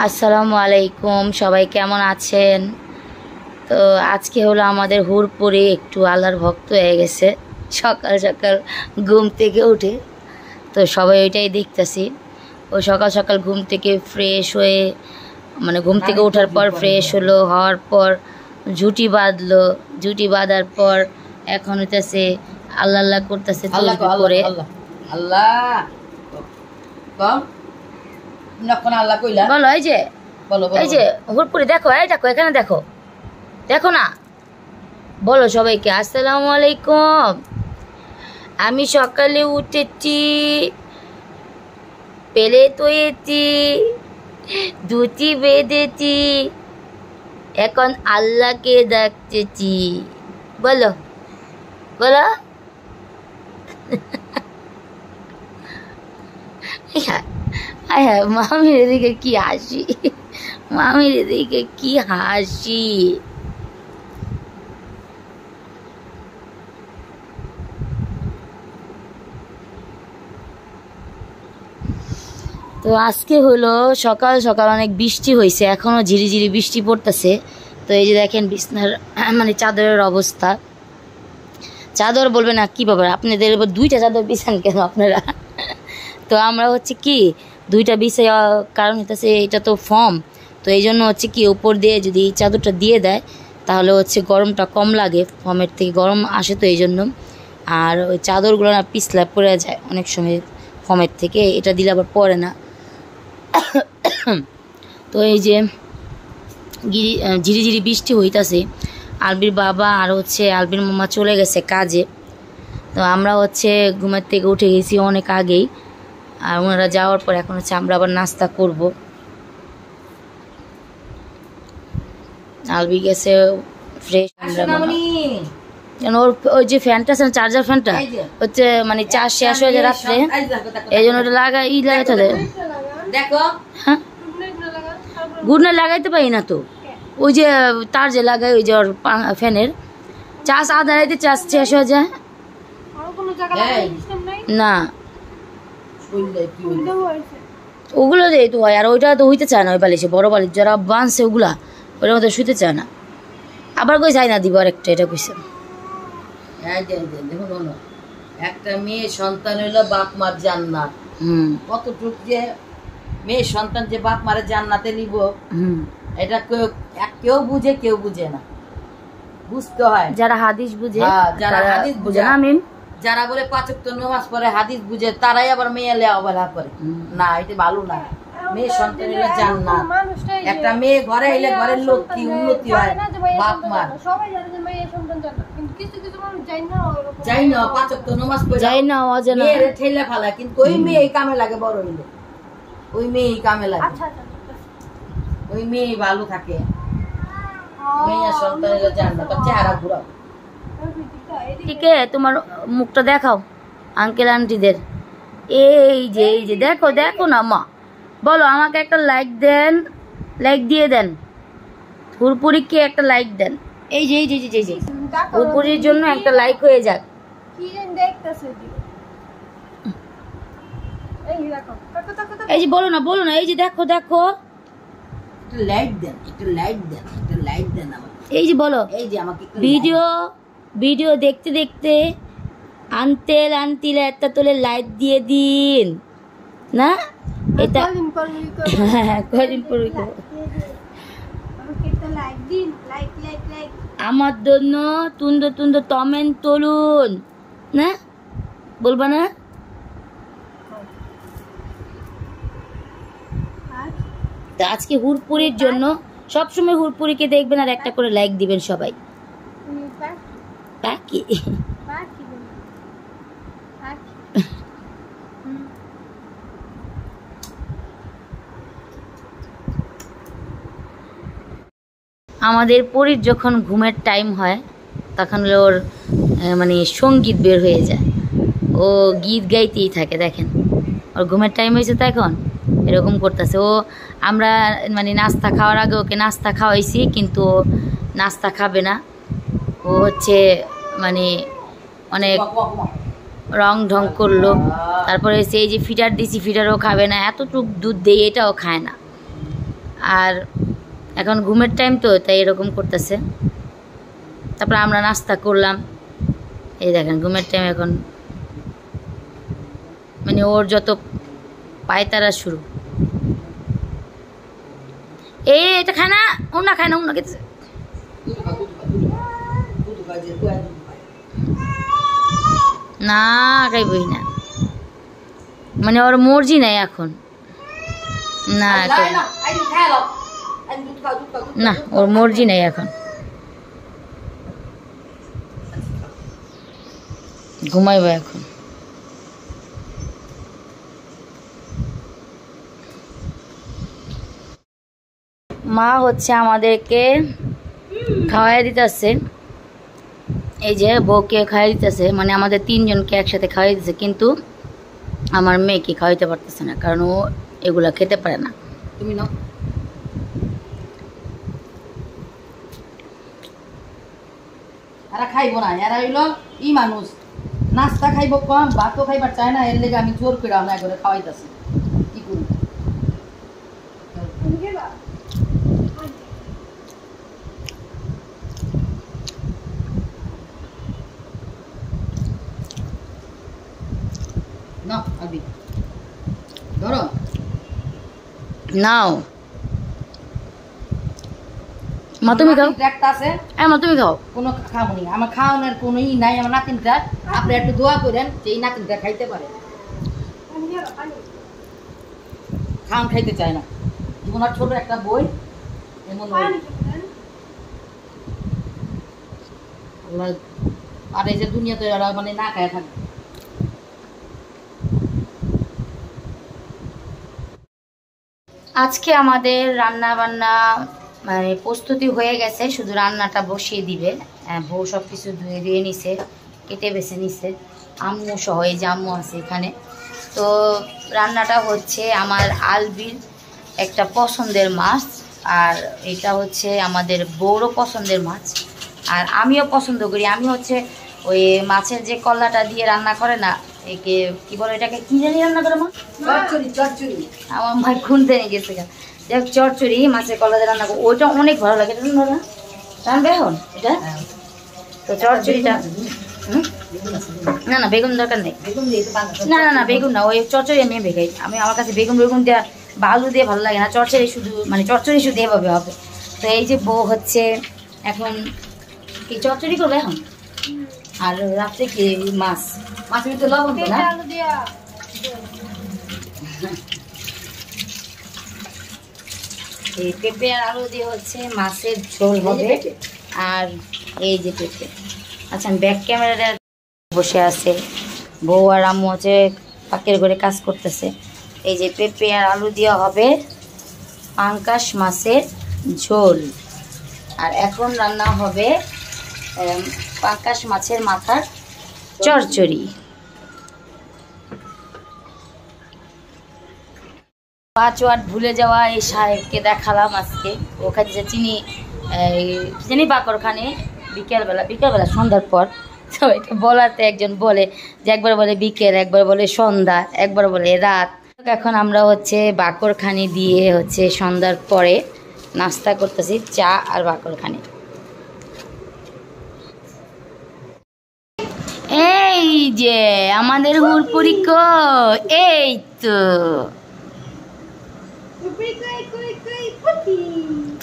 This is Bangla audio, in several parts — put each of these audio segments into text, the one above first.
আসসালামু আলাইকুম, সবাই কেমন আছেন? তো আজকে হলো আমাদের হুরপুরে একটু আল্লাহর ভক্ত হয়ে গেছে সকাল সকাল ঘুম থেকে উঠে। তো সবাই ওইটাই দেখতেছি। ও সকাল সকাল ঘুম থেকে ফ্রেশ হয়ে মানে ঘুম থেকে ওঠার পর ফ্রেশ হলো, হওয়ার পর ঝুটি বাঁধলো, ঝুটি বাঁধার পর এখন হইতেছে আল্লাহ আল্লাহ করতেছে করে। বলো এই যে এই যে হুরপুরে দেখো, এই দেখো এখানে দেখো, দেখো না, বলো সবাইকে আসসালামু আলাইকুম। আমি সকালে উঠেছি, পেলে তোয়েছি, ধুতি বেঁধেছি, এখন আল্লাহকে ডাকতেছি। বলো বলো। হ্যাঁ, মামির এদিকে কি হাসি, মামির এদিকে কি হাসি। তো আজকে হলো সকাল সকাল অনেক বৃষ্টি হয়েছে, এখনও ঝিরিঝিরি বৃষ্টি পড়তেছে। তো এই যে দেখেন বিছনার মানে চাদরের অবস্থা, চাদর বলবে না কি ব্যাপার, আপনাদের এবার দুইটা চাদর বিছান কেন আপনারা? তো আমরা হচ্ছে কি দুইটা বিছাই, কারণ হচ্ছে এটা তো ফর্ম, তো এই জন্য হচ্ছে কি উপর দিয়ে যদি এই চাদরটা দিয়ে দেয় তাহলে হচ্ছে গরমটা কম লাগে, ফর্মের থেকে গরম আসে, তো এই জন্য। আর ওই চাদরগুলো না পিছলা পড়ে যায় অনেক সময় ফর্মের থেকে, এটা দিলে আবার পড়ে না। তো এই যে ঝিরিঝিরি বৃষ্টি হইতাছে। আলবির বাবা আর হচ্ছে আলবির মামা চলে গেছে কাজে, তো আমরা হচ্ছে ঘুমের থেকে উঠে গেছি অনেক আগেই। আর ওনারা যাওয়ার পর এখন হচ্ছে আমরা আবার নাস্তা করব। আলবি গেছে ফ্রেশ, ওর ওই যে ফ্যানটা আছে চার্জার ফ্যানটা হচ্ছে মানে চার্জ শেষ হয়ে যায় রাত্রে, এই জন্য ওটা লাগাইতে হবে। হ্যাঁ, গুড নাইট লাগাইতে পারি না তো, ওই যে তার যে লাগাই ওই যে ওর ফ্যানের চার্জ আধা রাইতে চার্জ শেষ হয়ে যায় না, ওগুলো দিয়ে তো হয়। আর ওইটা তো হইতে চায় না, ওই বালিশে বড় বালিশ যারা বাঁধছে ওগুলা ওইটার মধ্যে শুতে চায় না। আবার কই চাই না দিব আরেকটা, এটা কইছে। দেখুন একটা মেয়ে সন্তান হইলো বাপ মার জান্নাত, কতটুক যে মেয়ে সন্তান যে বাপ মারে জান্নাতে নিব, এটা কেউ বুঝে কেউ বুঝে না, বুঝতে হয় যারা হাদিস বুঝে, যারা হাদিস বুঝে না, যারা বলে 5 ওয়াক্ত নামাজ পড়ে হাদিস বুঝে, তারাই আবার মেয়ে অবহেলা করে না, এটা ভালো না। মেয়ে সন্তান হইলে জান্নাত, একটা মেয়ে ঘরে এলে ঘরের লোক কি উন্নতি হয় বাপ মার। যাই না 5 ওয়াক্ত নামাজ পড়ে যাই না অজানা মেয়ে ঠেলে ফেলা, কিন্তু ওই মেয়ে এই কামে লাগে, বড় হইলে ওই মেয়ে এই কামে লাগে, ওই মেয়ে ভালো থাকে। মেয়ে সন্তান হইলে জান্নাত, চেহারা ঘুরাও। ঠিক আছে, তোমার মুখটা দেখাও আঙ্কেল আন্টিদের। এই যে এই যে দেখো দেখো না মা, বলো আমাকে একটা লাইক দেন, লাইক দিয়ে দেন, হুরপুরিকে একটা লাইক দেন। এই যে এই যে এই যে হুরপুরির জন্য একটা লাইক হয়ে যাক। এই যে বলো না বলো না, এই যে দেখো দেখো, লাইক দেন, একটা লাইক দেন, একটা লাইক দেন আমাকে। এই যে বলো, এই যে আমাকে ভিডিও দেখতে দেখতে আনতেল আনতিলে একটা তোলে লাইক দিয়ে দিন না, এটা কদিন পর আমার জন্য তুন্দর তুন্দর তমেন তুলুন না, বলবা না? আজকে হুরপুরির জন্য সবসময় হুরপুরিকে দেখবেন আর একটা করে লাইক দিবেন সবাই। বাকি আমাদের পরীর যখন ঘুমের টাইম হয় তখন ওর মানে সঙ্গীত বের হয়ে যায়, ও গীত গাইতেই থাকে। দেখেন ওর ঘুমের টাইম হয়েছে তো এখন এরকম করতেছে ও। আমরা মানে নাস্তা খাওয়ার আগে ওকে নাস্তা খাওয়াইছি, কিন্তু ও নাস্তা খাবে না, ও হচ্ছে মানে অনেক রং ঢং করলো। তারপরে সেই যে ফিডার দিছি, ফিডারও খাবে না, এতটুক দুধ দেই এটাও খায় না। আর এখন ঘুমের টাইম তো, তাই এরকম করতেছে। তারপরে আমরা নাস্তা করলাম। এই দেখেন ঘুমের টাইম এখন, মানে ওর যত পায়তারা শুরু। এটা খায় না, ও না খায় না, ও না খেতেছে না, খাইবই না, মানে ওর মর্জি নাই এখন। না না, ওর মর্জি নাই এখন, ঘুমাইব এখন। মা হচ্ছে আমাদেরকে খাওয়াই দিতেছে, এই যে বউকে খাওয়াই দিতেছে, মানে আমাদের 3 জনকে একসাথে খাওয়াই দিতেছে, কিন্তু আমার মেয়েকে খাওয়াইতে পারতেছে না, কারণ ও এগুলা খেতে পারে না। তুমি নাও, এরা খাইব না, এরা হইলো ই মানুষ, নাস্তা খাইব কম, ভাতও খাইবার চায় না, এর লেগে আমি জোর করে না করে খাওয়াইতেছি। কি করি? না আবি ধরো নাও মা, তুমি খাও। একটা আছে, মা তুমি খাও। কোনো খাবো নি, আমার খাওয়ানোর কোনো ই নাই। আমার নাতিনটা, আপনি একটু দোয়া করেন যে এই নাতিনটা খাইতে পারে। খাওয়ান খাইতে চায় না, ওনার ছোট একটা বই এমন। আর এই যে দুনিয়াতে ওরা মানে না খায় থাকে। আজকে আমাদের রান্না বান্না মানে প্রস্তুতি হয়ে গেছে, শুধু রান্নাটা বসিয়ে দিবে। বউ সব কিছু ধুয়ে দিয়ে নিছে, কেটে বেছে নিছে, আম্মু সহ, এই যে আম্মু আছে এখানে। তো রান্নাটা হচ্ছে আমার আলবির একটা পছন্দের মাছ, আর এটা হচ্ছে আমাদের বউরও পছন্দের মাছ, আর আমিও পছন্দ করি। আমি হচ্ছে ওই মাছের যে কল্লাটা দিয়ে রান্না করে না, একে কি বলে, এটাকে কি জানি রান্না করে মা? চচ্চড়ি। চচ্চড়ি আমার মা খুনতে নিয়ে গেছে, যাই হোক চচ্চড়ি মাছের কলা দিয়ে রান্না করবো, ওইটা অনেক ভালো লাগে। এটা ভালো না রান্না এখন এটা, তো চচ্চড়িটা না না বেগুন দরকার নেই, না না না বেগুন না, ওই চচ্চড়ি আমি ভেগাই। আমার কাছে বেগুন দেওয়া বা আলু দিয়ে ভালো লাগে না, চচ্চড়ি শুধু, মানে চচ্চড়ি শুধু এভাবে হবে। তো এই যে বউ হচ্ছে এখন কি চচ্চড়ি করবে এখন, আর রাত্রে কি মাছের ভিতরে লবণ তো না, এই পেঁপে আর আলু দিয়ে হচ্ছে মাছের ঝোল হবে। আর এই যে পেঁপে, আচ্ছা ব্যাক ক্যামেরা বসে আছে, বউ আর আম্মু হচ্ছে পাকের ঘরে কাজ করতেছে। এই যে পেঁপে আর আলু দিয়ে হবে পাঙ্কাশ মাছের ঝোল, আর এখন রান্না হবে পাঙ্কাশ মাছের মাথার চচ্চড়ি। 5 ওয়াট ভুলে যাওয়া এই সাহেবকে দেখালাম আজকে, ওখানে যে চিনি বাকরখানে বিকেলবেলা সন্ধ্যার পর। তো এটা বলাতে একজন বলে যে একবার বলে বিকেল, একবার বলে সন্ধ্যা, একবার বলে রাত। এখন আমরা হচ্ছে বাকরখানি দিয়ে হচ্ছে সন্ধ্যার পরে নাস্তা করতেছি, চা আর বাকরখানি। এই যে আমাদের হুরপুরি এই তো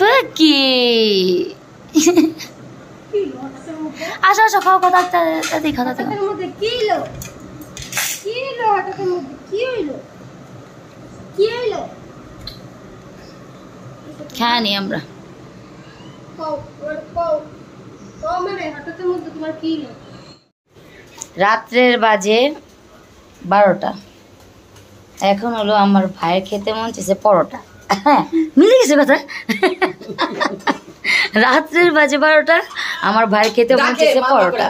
পাখি, আসো আসো খাও, কথা তাড়াতাড়ি খাও। খাইনি আমরা। রাত্রের বাজে 12টা, এখন হলো আমার ভাইয়ের খেতে মন চেয়েছে পরোটা। হ্যাঁ মিলে গেছে কথা। রাত্রের বাজে 12টা, আমার ভাইয়ের খেতে মন চেয়েছে পরোটা,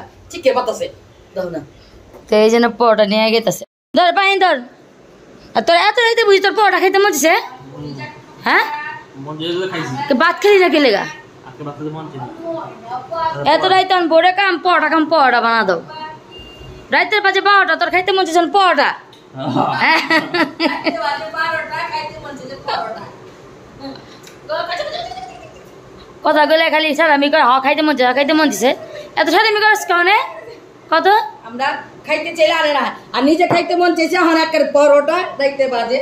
তো এই জন্য পরোটা নিয়ে গেতেছে। ধর পানি ধর, আর তোর এত রাইতে বুঝি তোর পরোটা খেতে মন চেয়েছে? হ্যাঁ ভাত খেলি না কেলেগা এত রাইতে পরোটা বানা দাও। রাতের বাজে 12টা, তোর খাইতে মন চাইছে পরোটা। কথা গেলে খালি সারামি করে খাইতে মন চাইছে, খাইতে মন চাইছে, এত সারামি করস কেন? কত আমরা খাইতে চাইলে আরে না, আর নিজে খাইতে মন চাইছে এখন একের পরোটা দেখতে বাজে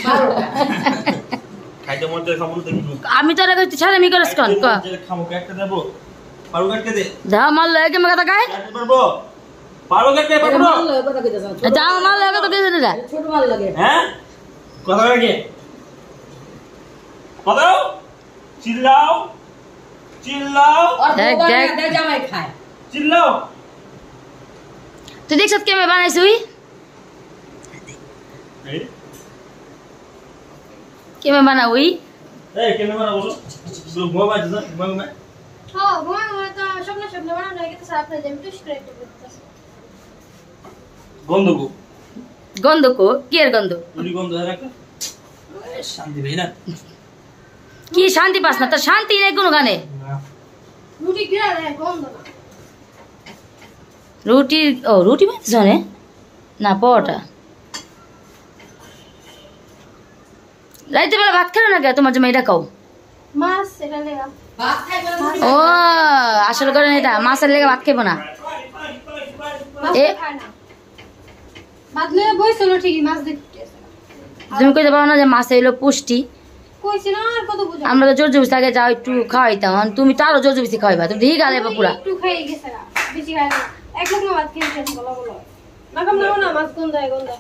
12টা। খাইতে মন চাই খাবো তো কিছু। আমি তো রাখছি সারামি করস কেন? ক খামো একটা দেবো, পারো কাটকে দে। যা মাল লাগে মে কথা কাই কাটতে পারবো, পারো কাটতে পারবো। মাল লাগে কথা কইতেছ, যা মাল লাগে তো কেটে দে। ছোট মাল লাগে। হ্যাঁ কথা লাগে, কথা চিল্লাও চিল্লাও আর দেখ, বাবা দেখ। দে জামাই খায়। চিল্লাও। তুই দেখছ কেমন বানাইছুই? এই কেমন বানাউই? এই কেন মারা বলো, তুই ঘুমা যা, ঘুমা। হ্যাঁ ঘুমাই ঘুমাই তো স্বপ্ন স্বপ্ন বানানো হয়ে গেছে, আপনার যে টুস করে একটু করতেছে। গন্ধ গো, গন্ধ কো কি এর গন্ধ? তুই গন্ধ আর একটা শান্তি ভাই না। কি শান্তি পাস না? তোর শান্তি নেই কোনো গানে। রুটি গিরা দেয় গন্ধ না। রুটি, ও রুটি বানাইছ না পরোটা? রাইতে বেলা ভাত খেলো না কে তোমার জন্য? এটা খাও। মাছ এটা লেগা ভাত খাইবে না? ও আসল করে এটা মাছের লেগে ভাত খাইবো না। মাছ এ খায় না। ভাত লেগে বইছিল ঠিকই, মাছ দেখতে তুমি কইতে পারো না যে মাছ হইলো পুষ্টি? কইছি না আর কত বুঝা। আমরা তো জোর জবরদস্তি আগে যাও একটু খাওয়াইতাম, আর তুমি তো আরো জোর জবরদস্তি খাওয়াইবা। তুমি ঠিক গালে পুরা একটু খেয়ে গেছে না, বেশি খায় না। এক লোক ভাত খেয়েছেন বলা বলা মাখাম না না, মাছ গন্ধায় গন্ধায়।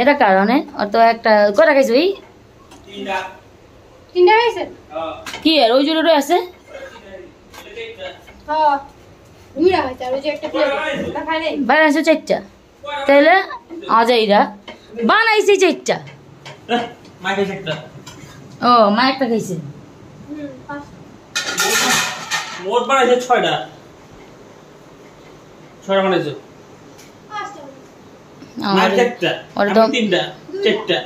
এটা কারণে ওর তো একটা কটা খাইছো? ওই তিনটা। তিনটা খাইছেন? হ্যাঁ কি আর ওই জোরে রয়ে আছে? হ্যাঁ দুইটা খাইছে, আর ওই যে একটা প্লেট ওটা খাই নাই। বাইরে আছে 4টা, তাইলে আজ এইটা বানাইছি 4টা। মাইকে একটা ও মা একটা খাইছে। পাঁচটা। মোট বানাইছে 6টা, 6টা বানাইছে। পাঁচটা। মাইকে একটা, ওর আমি দম 3টা, 4টা,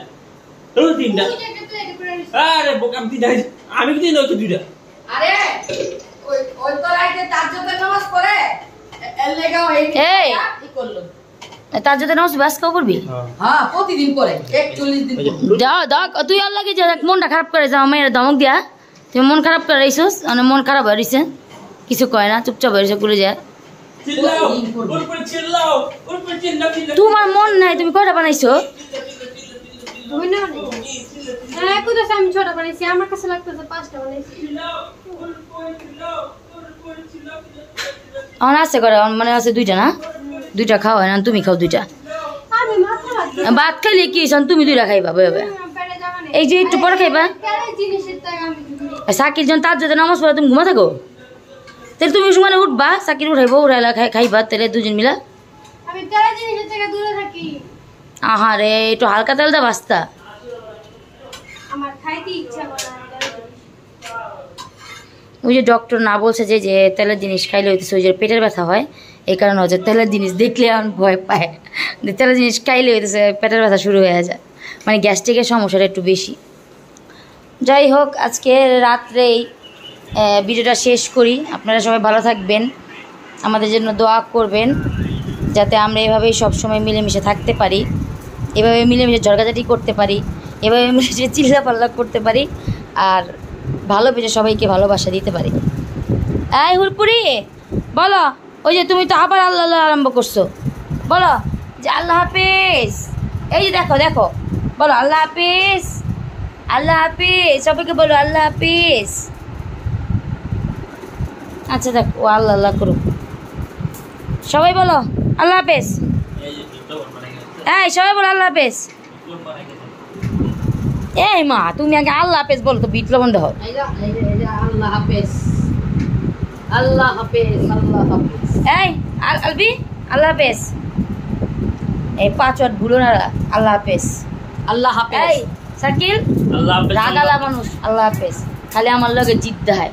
তুই 3টা। দুইটা একটা প্লেটে করে নিছি। আরে বোকাম 3টা খাইছি, আমি কি 3টা 2টা। আরে ওই ওই তো রাইতে তাজ্জুদের নামাজ পড়ে এর লেগাও এই এই। কি করলো? তার যদি নামাজ ব্যাস কেউ করবি? হ্যাঁ প্রতিদিন পড়ে 41 দিন পড়ে। যাও দেখ তুই আর লাগে যে মনটা খারাপ করে যাও, মেয়ের ধমক দিয়া তুমি মন খারাপ করে রইছিস, মানে মন খারাপ হয়ে রইছে, কিছু কয় না, চুপচাপ হয়ে রইছে, ঘুরে যায়। চিল্লাও, ওর উপরে চিল্লাও, ওর উপরে চিল্লাও, চিল্লাও। তোমার মন নাই, তুমি কয়টা বানাইছো? তুমি না বানাই। হ্যাঁ কইতাছে আমি 6টা বানাইছি, আমার কাছে লাগতেছে 5টা বানাইছি। আমার আছে করে মানে আছে 2টা না, 2টা খাও হয় না, তুমি খাও 2টা। আমি মাথা ভাত ভাত খাইলে কি হইছে, তুমি 2টা খাইবা বইবে। পেটে জায়গা নেই। এই যে একটু পরে খাইবা। তেলের জিনিসের টাকা আমি দিই। সাকির জন তার যদি নামাজ পড়ে তুমি ঘুমা থাকো, তাহলে তুমি সময় উঠবা, সাকির উঠাইবো, উঠাইলা খাইবা, তাহলে দুজন মিলা। আমি তেলের জিনিসের থেকে দূরে থাকি। আহারে একটু হালকা তেল দা বাস্তা। আমার খাইতে ইচ্ছা করে না তেলের জিনিস। ওই যে ডক্টর না বলছে যে যে তেলের জিনিস খাইলে হইতেছে ওই যে পেটের ব্যথা হয়, এই কারণে হচ্ছে তেলের জিনিস দেখলে আমার ভয় পায়, যে তেলের জিনিস খাইলে হইতেছে পেটের ব্যথা শুরু হয়ে যায়, মানে গ্যাস্ট্রিকের সমস্যাটা একটু বেশি। যাই হোক আজকে রাত্রেই ভিডিওটা শেষ করি। আপনারা সবাই ভালো থাকবেন, আমাদের জন্য দোয়া করবেন যাতে আমরা এভাবেই সবসময় মিলেমিশে থাকতে পারি, এভাবে মিলেমিশে ঝড়গাঝাটি করতে পারি, এভাবে মিলেমিশে চিল্লাপাল্লা করতে পারি, আর ভালোবেসে সবাইকে ভালোবাসা দিতে পারি। এই হুরপুরি বলো, ওই যে তুমি তো আবার আল্লাহ আল্লাহ আরম্ভ করছো, বলো যে আল্লাহ হাফেজ। এই যে দেখো দেখো, বলো আল্লাহ হাফেজ, আল্লাহ হাফেজ, সবাইকে বলো আল্লাহ হাফেজ। আচ্ছা দেখো ও আল্লাহ আল্লাহ করুক, সবাই বলো আল্লাহ হাফেজ। এই সবাই বলো আল্লাহ হাফেজ। এই মা তুমি আগে আল্লাহ হাফেজ বলো তো, বিট লবণ দাও। আল্লাহ হাফেজ, আল্লাহ হাফেজ, আল্লাহ হাফেজ। এই আলবি আল্লাহ হাফেজ। এই 5 ওয়াট ভুলো না, আল্লাহ হাফেজ। আল্লাহ হাফেজ। এই সাকিল আল্লাহ হাফেজ। রাগালা মানুষ, আল্লাহ হাফেজ, খালি আমার লগে জিদ দেয়।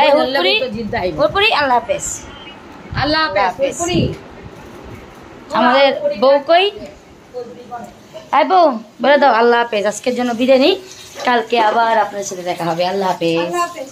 এই হুরপুরি হুরপুরি আল্লাহ হাফেজ, আল্লাহ হাফেজ। পুরি আমাদের বউ কই? এই বউ বলে দাও আল্লাহ হাফেজ। আজকের জন্য বিদায় নিই, কালকে আবার আপনাদের সাথে দেখা হবে। আল্লাহ হাফেজ। আল্লাহ হাফেজ।